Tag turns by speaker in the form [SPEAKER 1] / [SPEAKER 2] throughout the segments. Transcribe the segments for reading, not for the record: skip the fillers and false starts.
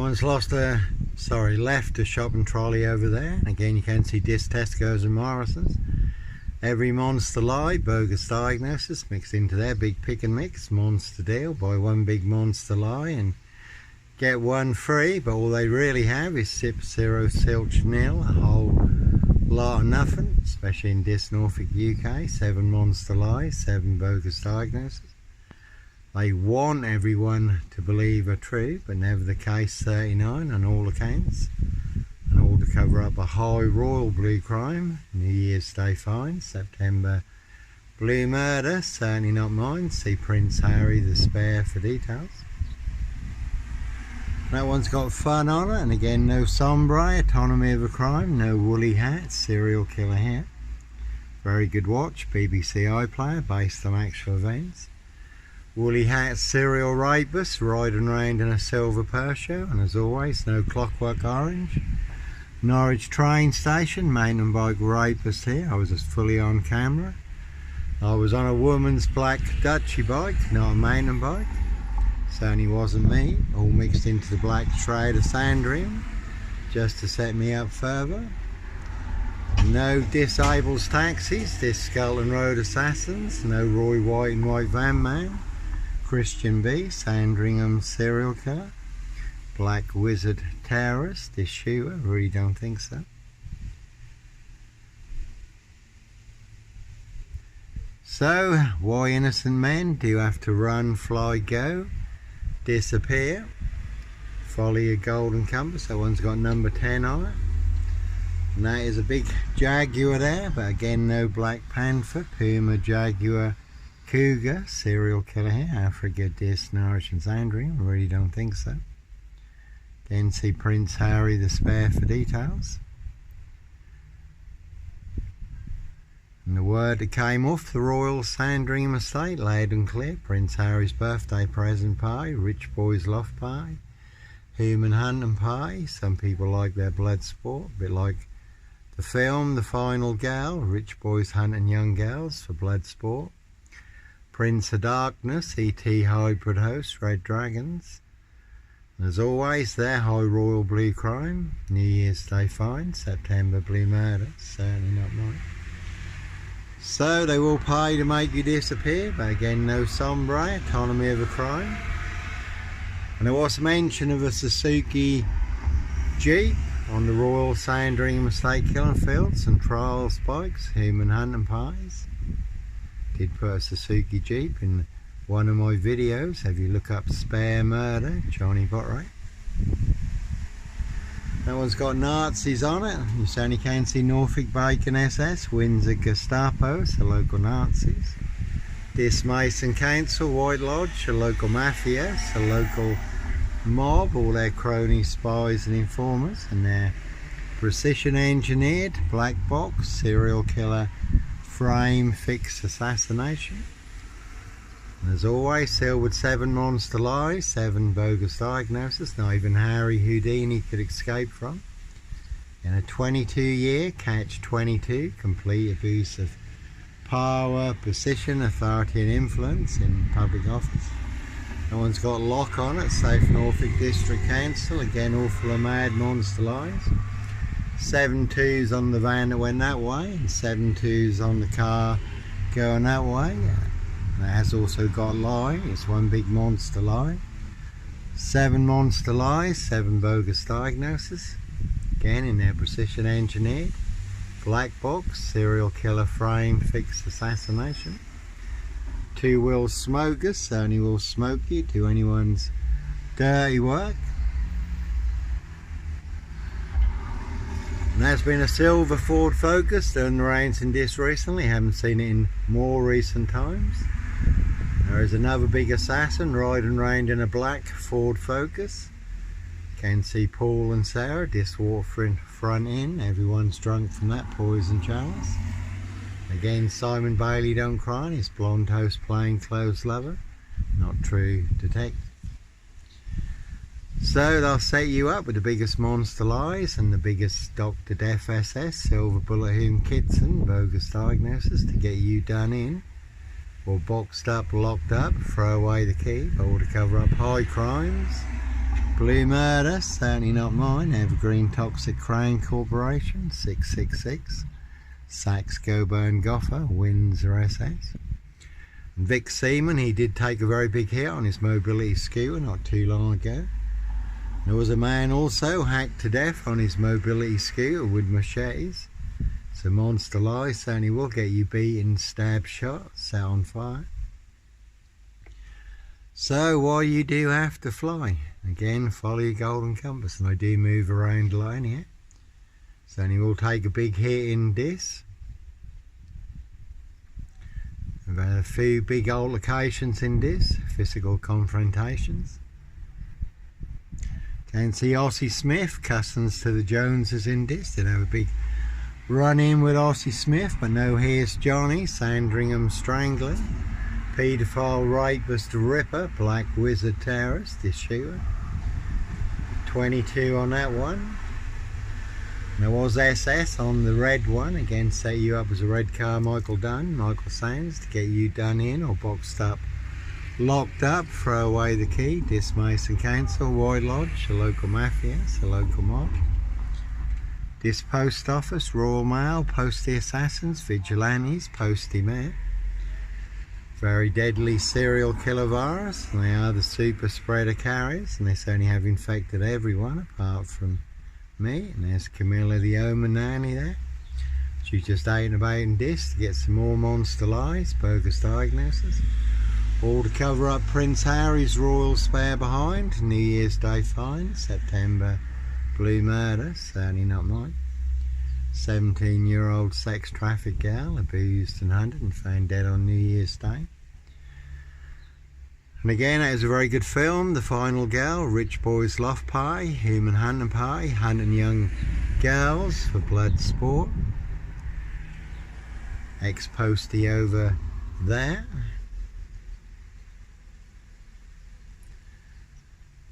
[SPEAKER 1] Someone's left a shopping trolley over there. And again, you can see Tesco's and Morrison's. Every monster lie, bogus diagnosis mixed into their big pick and mix monster deal. Buy one big monster lie and get one free, but all they really have is sip, zero, silch, nil, a whole lot of nothing, especially in this Norfolk, UK. 7 monster lies, 7 bogus diagnoses. They want everyone to believe are true, but never the case. 39 on all accounts, and all to cover up a high royal blue crime. New Year's Day fine, September blue murder, certainly not mine. See Prince Harry the Spare for details. That one's got fun on it, and again, no sombre, autonomy of a crime, no woolly hat, serial killer here. Very good watch, BBC iPlayer, based on actual events. Woolly hat, serial rapist, riding around in a silver Peugeot, and as always, no clockwork orange. Norwich train station, mountain bike rapist here. I was just fully on camera. I was on a woman's black Dutchy bike, not a mountain bike. Certainly wasn't me, all mixed into the black shroud of Sandringham, just to set me up further. No disables taxis, this Skelton Road assassins, no Roy White and White Van Man. Christian B, Sandringham serial killer. Black Wizard terrorist, this shooter, really don't think so. So, why innocent men do have to run, fly, go, disappear? Folly a golden compass, that one's got number 10 on it. And that is a big Jaguar there, but again no Black Panther, Puma, Jaguar, Cougar, serial killer here, Africa, Dis, Norwich and Sandringham, really don't think so. Again see Prince Harry the Spare for details. And the word that came off the Royal Sandringham estate, loud and clear, Prince Harry's birthday present pie, rich boys loft pie, human hunting pie. Some people like their blood sport, a bit like the film The Final Girl, rich boys hunting young girls for blood sport. Prince of Darkness, E.T. hybrid host, Red Dragons. And as always, their high royal blue crime, New Year's Day fine, September blue murder, certainly not mine. So they will pay to make you disappear, but again no sombre, autonomy of a crime. And there was mention of a Suzuki Jeep on the Royal Sandringham Estate killing fields and trial spikes, human hunting pies. Did put a Suzuki Jeep in one of my videos. Have you look up Spare Murder, Johnny Botwright. That one's got Nazis on it. You certainly can see Norfolk Bacon SS, Windsor Gestapo, so local Nazis. This Mason Council, White Lodge, a local mafia, so local mob, all their cronies, spies and informers, and their precision engineered black box, serial killer, frame, fix, assassination. And as always, sealed with 7 monster lies, 7 bogus diagnoses, not even Harry Houdini could escape from. In a 22-year catch-22, complete abuse of power, position, authority and influence in public office. No one's got lock on it, safe Norfolk District Council, again awful of mad monster lies. 7 2s on the van that went that way, and 7 2s on the car going that way. And it has also got lie, it's one big monster lie. 7 monster lies, 7 bogus diagnoses, again in their precision engineered. Black box, serial killer, frame, fixed, assassination. 2 will smokers, certainly will smoke you, do anyone's dirty work. And there's been a silver Ford Focus doing the rounds in this recently, haven't seen it in more recent times. There is another big assassin riding around in a black Ford Focus. Can see Paul and Sarah, dishwater front in, everyone's drunk from that poison chalice. Again Simon Bailey don't cry, his blonde host plainclothes lover, not true detective. So they'll set you up with the biggest monster lies and the biggest Dr. Death SS, silver bullet Hume Kitson, bogus diagnosis to get you done in, or boxed up, locked up, throw away the key, or to cover up high crimes, Blue Murder, certainly not mine. Evergreen Toxic Crown Corporation, 666. Sax Goburn Goffer, Windsor SS. And Vic Seaman, he did take a very big hit on his mobility scooter not too long ago. There was a man also hacked to death on his mobility scooter with machetes. So Monster Lie certainly will get you beaten, stabbed, shot, set on fire. So why you do have to fly? Again, follow your golden compass, and I do move around line here. Certainly will take a big hit in this. I've had a few big altercations in this, physical confrontations. Can see Ossie Smith, cousins to the Joneses in this. Did have a big run in with Ossie Smith, but no, here's Johnny, Sandringham Strangler, paedophile rapist Ripper, Black Wizard Terrorist, this shooter. 22 on that one. There was SS on the red one, again set you up as a red car Michael Sands, to get you done in or boxed up, locked up, throw away the key, dismiss and cancel, White Lodge, a local mafia, it's a local mob. This post office, Royal Mail, Postie Assassins, Vigilantes, Postie Mayor. Very deadly serial killer virus, and they are the super spreader carriers, and they certainly have infected everyone apart from me. And there's Camilla the Omen nanny there. She's just ate about in this to get some more monster lies, bogus diagnosis. All to cover up Prince Harry's royal spare behind, New Year's Day fine, September Blue Murder, certainly not mine. 17-year-old sex traffic gal, abused and hunted and found dead on New Year's Day. And again, it was a very good film, The Final Girl, Rich Boys Love Pie, Human Hunting Pie, hunting young girls for blood sport. Ex-postie over there.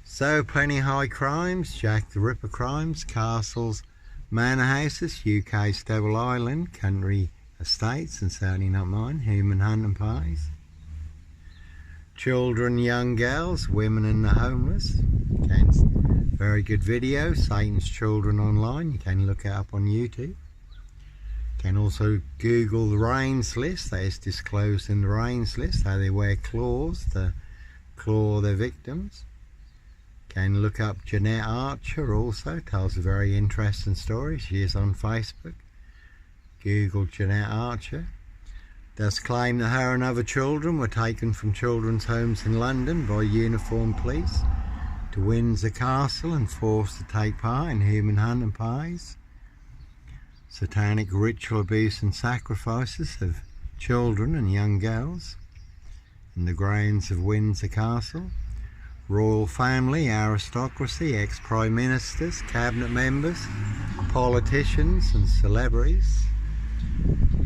[SPEAKER 1] So, plenty of high crimes, Jack the Ripper crimes, castles, manor houses, UK's Devil Island, country estates, and certainly not mine, human hunting pies. Children, young girls, women and the homeless. Again, very good video, Satan's Children Online, you can look it up on YouTube. You can also Google the Reigns list, that is disclosed in the Reigns list, how they wear claws to claw their victims. Can look up Jeanette Archer also, tells a very interesting story. She is on Facebook. Google Jeanette Archer. Does claim that her and other children were taken from children's homes in London by uniformed police to Windsor Castle and forced to take part in human hunting pies, satanic ritual abuse and sacrifices of children and young girls in the grounds of Windsor Castle. Royal family, aristocracy, ex-prime ministers, cabinet members, politicians and celebrities.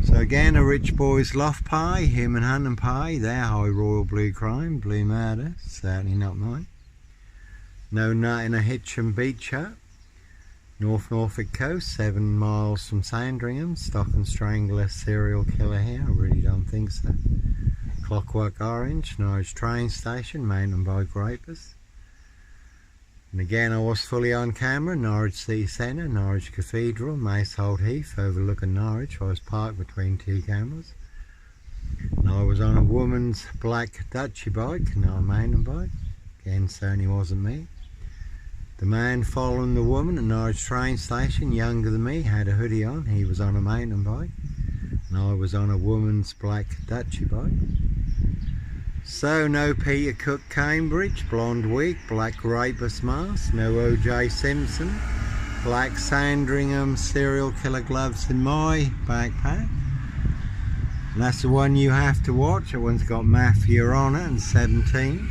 [SPEAKER 1] So again, a rich boy's love pie, human hunting pie, their high royal blue crime, Blue Murder, certainly not mine. No nut in a Hitchin beach hut. North Norfolk coast, 7 miles from Sandringham, Stock and Strangler serial killer here, I really don't think so. Clockwork Orange, Norwich train station, mountain bike rapist. And again, I was fully on camera, Norwich City Centre, Norwich Cathedral, Macehold Heath, overlooking Norwich. I was parked between 2 cameras. And I was on a woman's black Dutchy bike, not a mountain bike. Again, certainly wasn't me. The man following the woman at Norwich train station, younger than me, had a hoodie on. He was on a mountain bike. And I was on a woman's black Dutchy bike. So no Peter Cook Cambridge, blonde wig, black rapist mask, no OJ Simpson, black Sandringham serial killer gloves in my backpack. And that's the one you have to watch. That one's got Mafia on it and 17.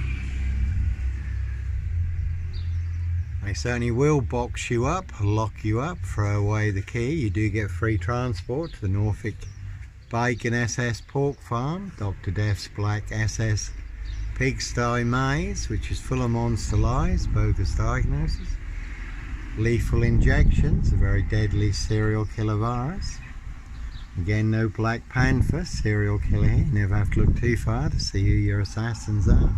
[SPEAKER 1] They certainly will box you up, lock you up, throw away the key. You do get free transport to the Norfolk Bacon SS Pork Farm, Dr. Death's Black SS Pigsty Maze, which is full of monster lies, bogus diagnosis, lethal injections, a very deadly serial killer virus. Again, no Black Panther serial killer here, you never have to look too far to see who your assassins are.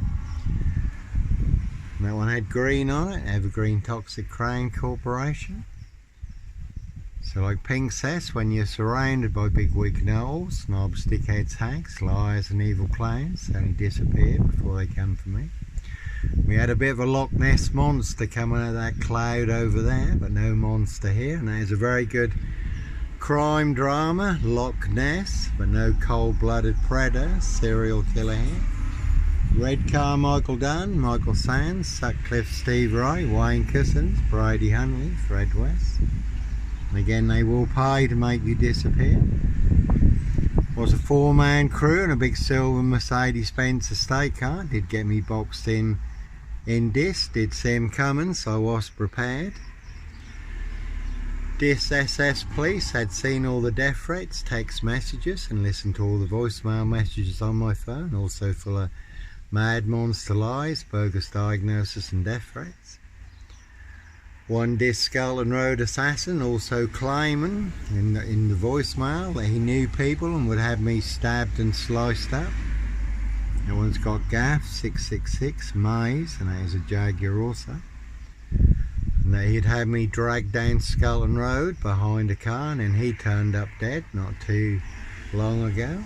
[SPEAKER 1] And that one had green on it, Evergreen Toxic Crown Corporation. So like Pink says, when you're surrounded by big wicked owls, snobs, dickheads, hags, liars and evil clowns, they only disappear before they come for me. We had a bit of a Loch Ness monster coming out of that cloud over there, but no monster here. And that is a very good crime drama, Loch Ness, but no cold-blooded predator, serial killer here. Red Carmichael Dunn, Michael Sands, Sutcliffe Steve Wright, Wayne Cousins, Brady Hunley, Fred West. And again, they will pay to make you disappear. Was a 4-man crew and a big silver Mercedes-Benz estate car. Did get me boxed in this. Did see him coming, so I was prepared. This SS police had seen all the death threats, text messages, and listened to all the voicemail messages on my phone, also full of mad monster lies, bogus diagnosis and death threats. One Scotland Road assassin also claiming in the voicemail that he knew people and would have me stabbed and sliced up. That one's got Gaff 666 Maze, and that is a Jaguar also. And that he'd had me dragged down Scotland Road behind a car, and then he turned up dead not too long ago.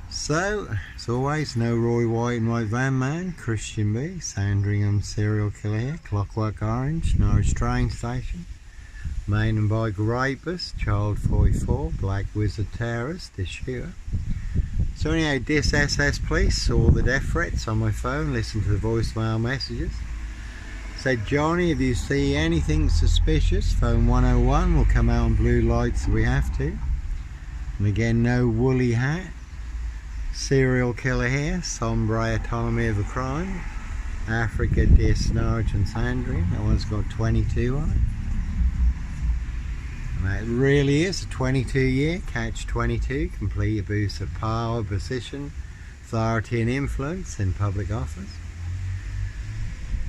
[SPEAKER 1] So, as always, no Roy White and White Van Man, Christian B, Sandringham serial killer here, Clockwork Orange, Norwich train station, main and bike rapist, Child 44, Black Wizard terrorist, this shooter. So anyhow, this SS police saw the death threats on my phone, listened to the voicemail messages. Said, Johnny, if you see anything suspicious, phone 101, we'll come out on blue lights if we have to. And again, no woolly hat. Serial killer here, sombre autonomy of a crime. Africa, Norwich and Sandringham. That one's got 22 on it. And that really is a 22-year catch 22, complete abuse of power, position, authority and influence in public office.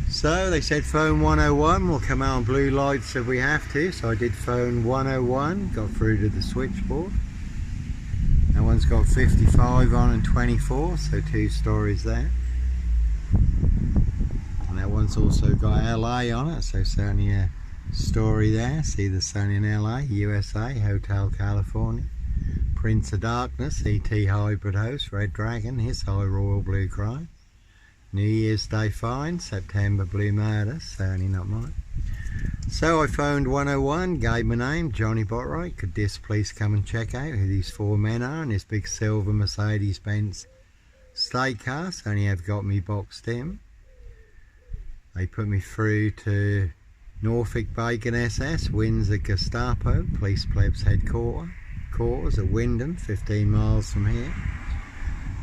[SPEAKER 1] So they said phone 101, we'll come out on blue lights if we have to. So I did phone 101, got through to the switchboard. That one's got 55 on and 24, so 2 stories there. And that one's also got LA on it, so certainly a story there. See the sun in LA, USA, Hotel California. Prince of Darkness, ET Hybrid Host, Red Dragon, his high royal blue crime. New Year's Day fine, September blue murder, certainly not mine. So I phoned 101, gave my name, Johnny Botwright. Could this police come and check out who these 4 men are in this big silver Mercedes-Benz state car? So only have got me boxed in. They put me through to Norfolk Bacon SS, Windsor Gestapo, Police Plebs headquarters at Wyndham, 15 miles from here.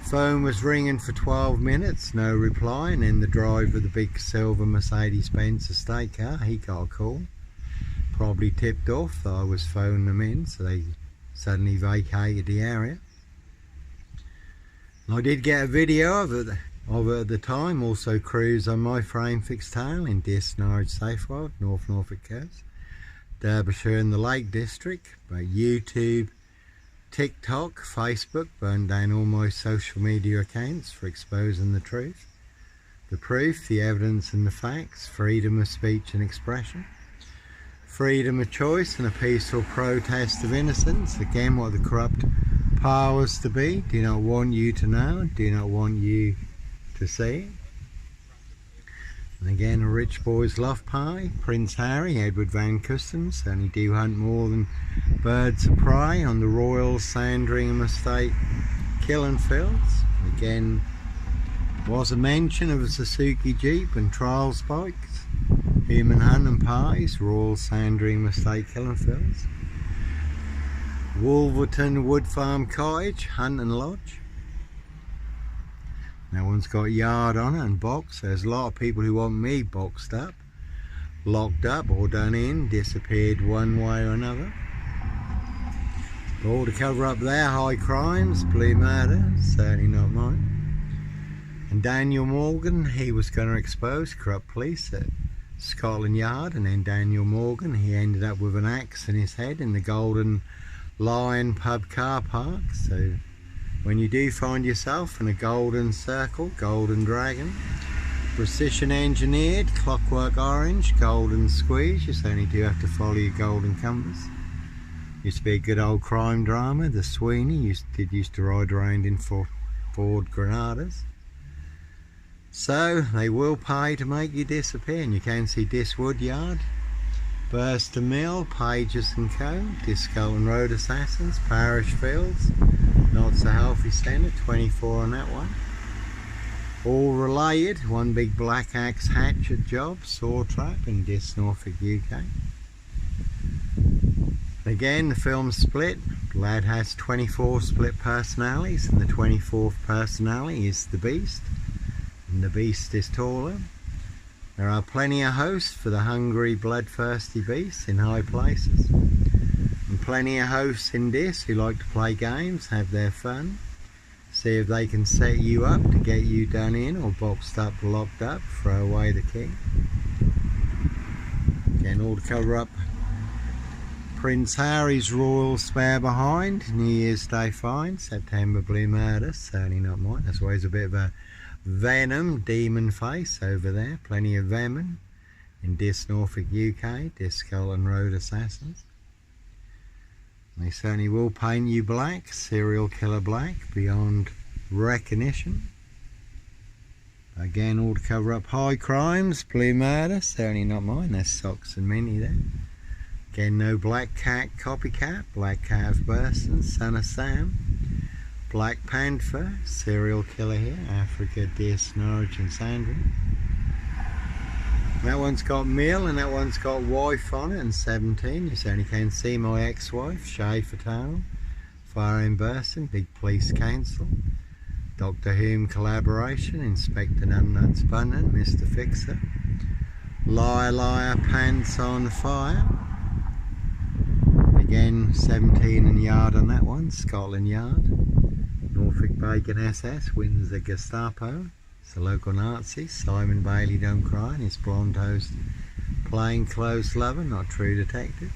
[SPEAKER 1] Phone was ringing for 12 minutes, no reply, and then the driver of the big silver Mercedes-Benz estate car, he got a call. Probably tipped off that I was phoning them in, so they suddenly vacated the area. And I did get a video of it at the time, also cruise on my frame fixed tail in Norwich Safewild, North Norfolk coast, Derbyshire in the Lake District, by YouTube, TikTok, Facebook, burned down all my social media accounts for exposing the truth. The proof, the evidence and the facts, freedom of speech and expression, freedom of choice and a peaceful protest of innocence. Again, what the corrupt powers to be do not want you to know, do not want you to see. And again, a rich boy's love pie, Prince Harry, Edward Van Customs, only do hunt more than birds of prey on the Royal Sandringham Estate killing fields. Again, was a mention of a Suzuki Jeep and trials bikes, human hunting parties, Royal Sandringham Estate killing fields. Wolverton Wood Farm Cottage, hunting lodge. That one's got yard on it and box. There's a lot of people who want me boxed up, locked up or done in, disappeared one way or another. All to cover up their high crimes, blue murder, certainly not mine. And Daniel Morgan, he was going to expose corrupt police at Scotland Yard, and then Daniel Morgan, he ended up with an axe in his head in the Golden Lion pub car park. So when you do find yourself in a golden circle, golden dragon, Precision engineered, clockwork orange, golden squeeze. You only do have to follow your golden compass. Used to be a good old crime drama. The Sweeney used to ride around in Ford Granadas. So they will pay to make you disappear. And you can see Dis Woodyard, Burster Mill, Pages and Co, Disco Road Assassins, Parish Fields, Not So Healthy Centre, 24 on that one. All related, one big black axe hatchet job, saw trap in Dis, Norfolk, UK. Again, the film's split. The lad has 24 split personalities, and the 24th personality is the Beast, and the Beast is taller. There are plenty of hosts for the hungry, bloodthirsty beasts in high places, and plenty of hosts in this who like to play games, have their fun, see if they can set you up to get you done in or boxed up, locked up, throw away the king. Again, all to cover up Prince Harry's royal spare behind, New Year's Day find, September Blue Murder, certainly not mine. There's always a bit of a venom demon face over there, plenty of venom in Dis, Norfolk, UK, Disco and Road Assassins. They certainly will paint you black, serial killer black, beyond recognition. Again, all to cover up high crimes, Blue Murder, certainly not mine. There's Socks and Minnie there. Again, no Black Cat copycat, Black Cat of Burston, Son of Sam, Black Panther, serial killer here, Africa, Dis, Norwich and Sandringham. That one's got Mill and that one's got wife on it, and 17. You certainly can see my ex-wife, Schaefer Town, Fire in Burston, Big Police Council, Doctor Whom collaboration, Inspector Numbnuts Bunnan, Mr. Fixer, Liar Liar Pants on Fire. Again, 17 and Yard on that one, Scotland Yard, Norfolk Bacon SS, Windsor Gestapo. The local Nazis, Simon Bailey Don't Cry, and his blonde host, Plain Clothes Lover, Not True Detective.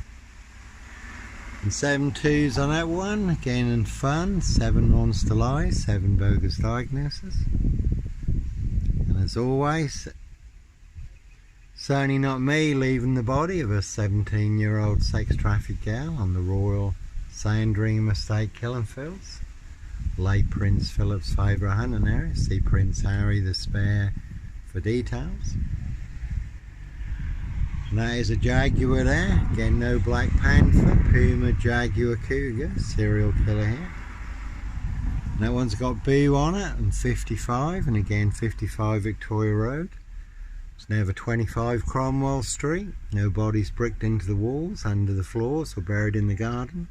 [SPEAKER 1] And 7 twos on that one, again in fun, 7 Monster Lies, 7 Bogus Diagnosis. And as always, certainly not me leaving the body of a 17-year-old sex trafficked gal on the Royal Sandringham Estate killing fields. Late Prince Philip's favourite hunting area. See Prince Harry the Spare for details. And that is a Jaguar there. Again, no Black Panther, Puma, Jaguar, Cougar, serial killer here. And that one's got Boo on it, and 55, and again 55 Victoria Road. It's never 25 Cromwell Street. No bodies bricked into the walls, under the floors, or buried in the garden.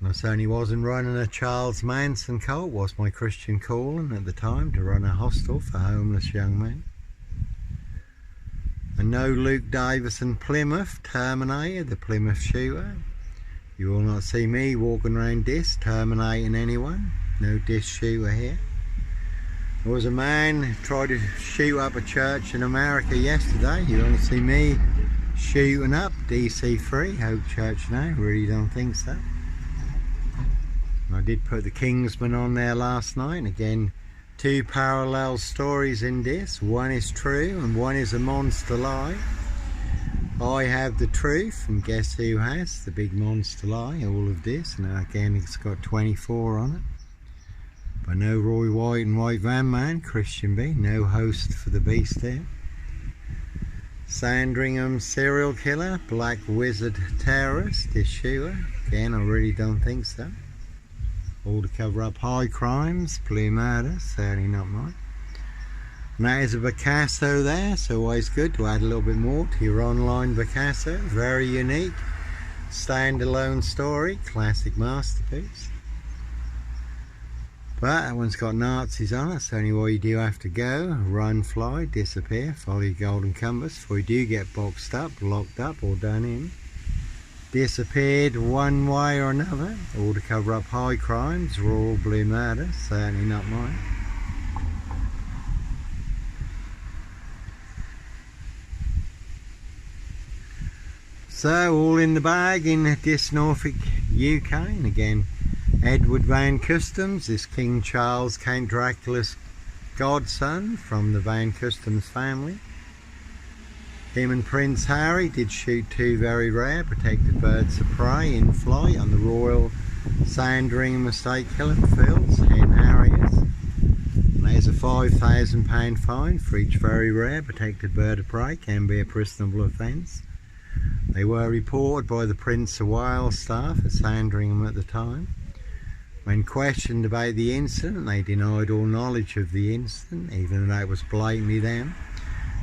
[SPEAKER 1] And I certainly wasn't running a Charles Manson cult, was my Christian calling at the time, to run a hostel for homeless young men. And no Luke Davison Plymouth Terminator, the Plymouth shooter. You will not see me walking around Dis terminating anyone. No Dis shooter here. There was a man who tried to shoot up a church in America yesterday. You don't see me shooting up DC3, Hope Church now, really don't think so. I did put the Kingsman on there last night, and again 2 parallel stories in this. One is true and one is a monster lie. I have the truth, and guess who has the big monster lie? All of this, and again it's got 24 on it. But no Roy White and White Van Man, Christian B, no host for the Beast there. Sandringham serial killer, Black Wizard terrorist, this shooter. Again, I really don't think so. All to cover up high crimes, Blue Murder, certainly not mine. And that is a Picasso there, so always good to add a little bit more to your online Picasso. Very unique, standalone story, classic masterpiece. But that one's got Nazis on it, so anywhere you do have to go, run, fly, disappear, follow your golden compass before you do get boxed up, locked up or done in. Disappeared one way or another, all to cover up high crimes, Royal Blue Murder, certainly not mine. So all in the bag in Dis, Norfolk, UK, and again Edward Van Customs, this King Charles, Count Dracula's godson from the Van Customs family. Him and Prince Harry did shoot 2 very rare protected birds of prey in flight on the Royal Sandringham estate killing fields, hen harriers. And there's a £5,000 fine for each very rare protected bird of prey, can be a prisonable offence. They were reported by the Prince of Wales staff at Sandringham at the time. When questioned about the incident, they denied all knowledge of the incident, even though it was blatantly them.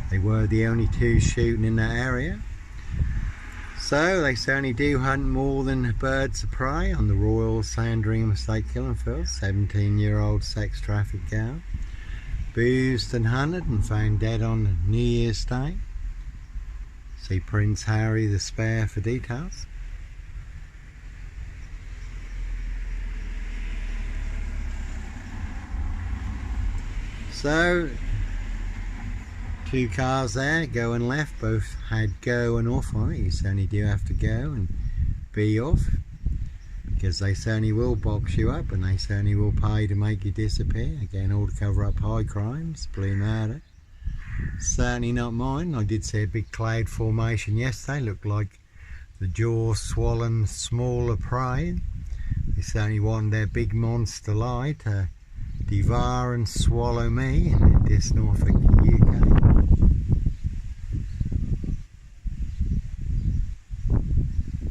[SPEAKER 1] They were the only 2 shooting in that area. So they certainly do hunt more than birds of prey on the Royal Sandringham estate killing field. 17-year-old sex trafficked girl, boozed and hunted and found dead on New Year's Day. See Prince Harry the Spare for details. So 2 cars there, going left, both had go and off on it. You certainly do have to go and be off, because they certainly will box you up and they certainly will pay to make you disappear. Again, all to cover up high crimes, blue murder. Certainly not mine. I did see a big cloud formation yesterday, looked like the jaws swollen smaller prey. They certainly want their big monster lie to devour and swallow me in this Norfolk, UK.